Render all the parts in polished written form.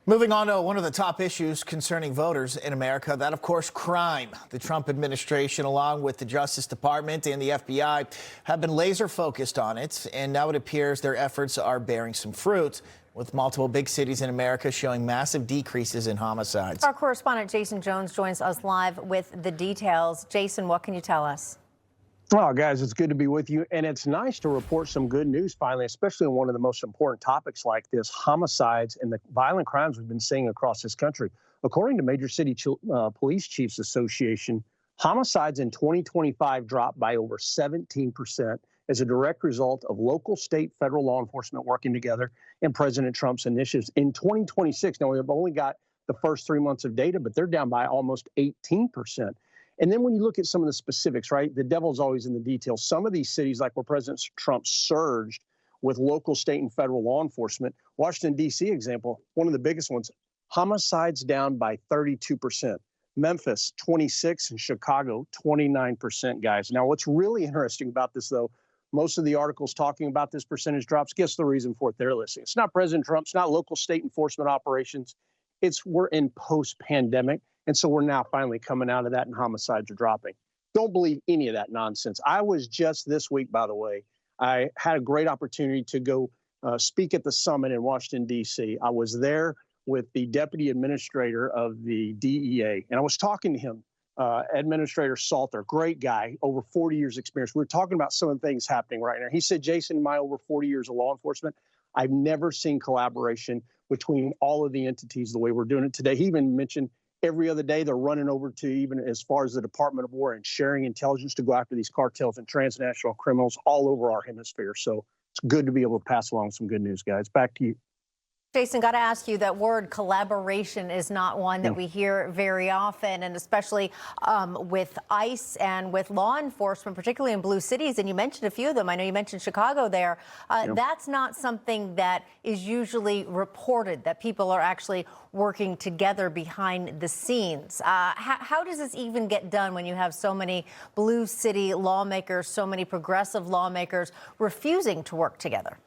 Moving on to one of the top issues concerning voters in America, that, of course, crime. The Trump administration, along with the Justice Department and the FBI, have been laser focused on it, and now it appears their efforts are bearing some fruit, with multiple big cities in America showing massive decreases in homicides. Our correspondent Jason Jones joins us live with the details. Jason, what can you tell us? Well, guys, it's good to be with you, and it's nice to report some good news finally, especially on one of the most important topics like this, homicides and the violent crimes we've been seeing across this country. According to Major City Police Chiefs Association, homicides in 2025 dropped by over 17% as a direct result of local, state, federal law enforcement working together and President Trump's initiatives. In 2026, now we've only got the first 3 months of data, but they're down by almost 18%. And then when you look at some of the specifics, right, the devil's always in the details. Some of these cities, like where President Trump surged with local, state, and federal law enforcement, Washington, D.C. example, one of the biggest ones, homicides down by 32%. Memphis, 26%, and Chicago, 29%, guys. Now, what's really interesting about this, though, most of the articles talking about this percentage drops, guess the reason for it they're listing. It's not President Trump, it's not local state enforcement operations. We're in post-pandemic. And so we're now finally coming out of that and homicides are dropping. Don't believe any of that nonsense. I was just this week, by the way, I had a great opportunity to go speak at the summit in Washington, D.C. I was there with the deputy administrator of the DEA, and I was talking to him, Administrator Salter, great guy, over 40 years experience. We were talking about some of the things happening right now. He said, Jason, in my over 40 years of law enforcement, I've never seen collaboration between all of the entities the way we're doing it today. He even mentioned every other day they're running over to even as far as the Department of War and sharing intelligence to go after these cartels and transnational criminals all over our hemisphere. So it's good to be able to pass along some good news, guys. Back to you. Jason, got to ask you, that word collaboration is not one that we hear very often, and especially with ICE and with law enforcement, particularly in blue cities. And you mentioned a few of them. I know you mentioned Chicago there. That's not something that is usually reported, that people are actually working together behind the scenes. How does this even get done when you have so many blue city lawmakers, so many progressive lawmakers refusing to work together?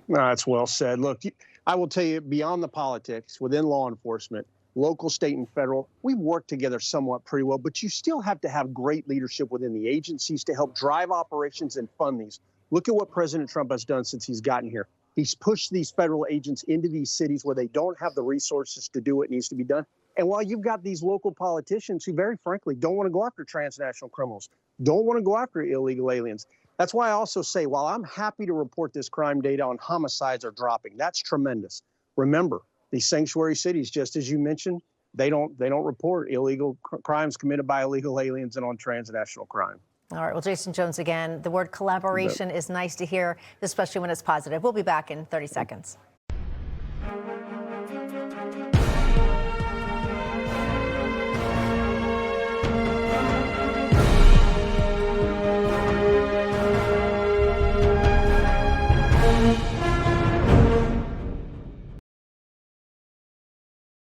That's well said. Look, I will tell you, beyond the politics, within law enforcement, local, state, and federal, we work together somewhat pretty well, but you still have to have great leadership within the agencies to help drive operations and fund these. Look at what President Trump has done since he's gotten here. He's pushed these federal agents into these cities where they don't have the resources to do what needs to be done. And while you've got these local politicians who, very frankly, don't want to go after transnational criminals, don't want to go after illegal aliens, that's why I also say, while I'm happy to report this crime data on homicides are dropping, that's tremendous. Remember, these sanctuary cities, just as you mentioned, they don't report illegal crimes committed by illegal aliens and on transnational crime. All right. Well, Jason Jones again. The word collaboration is nice to hear, especially when it's positive. We'll be back in 30 seconds.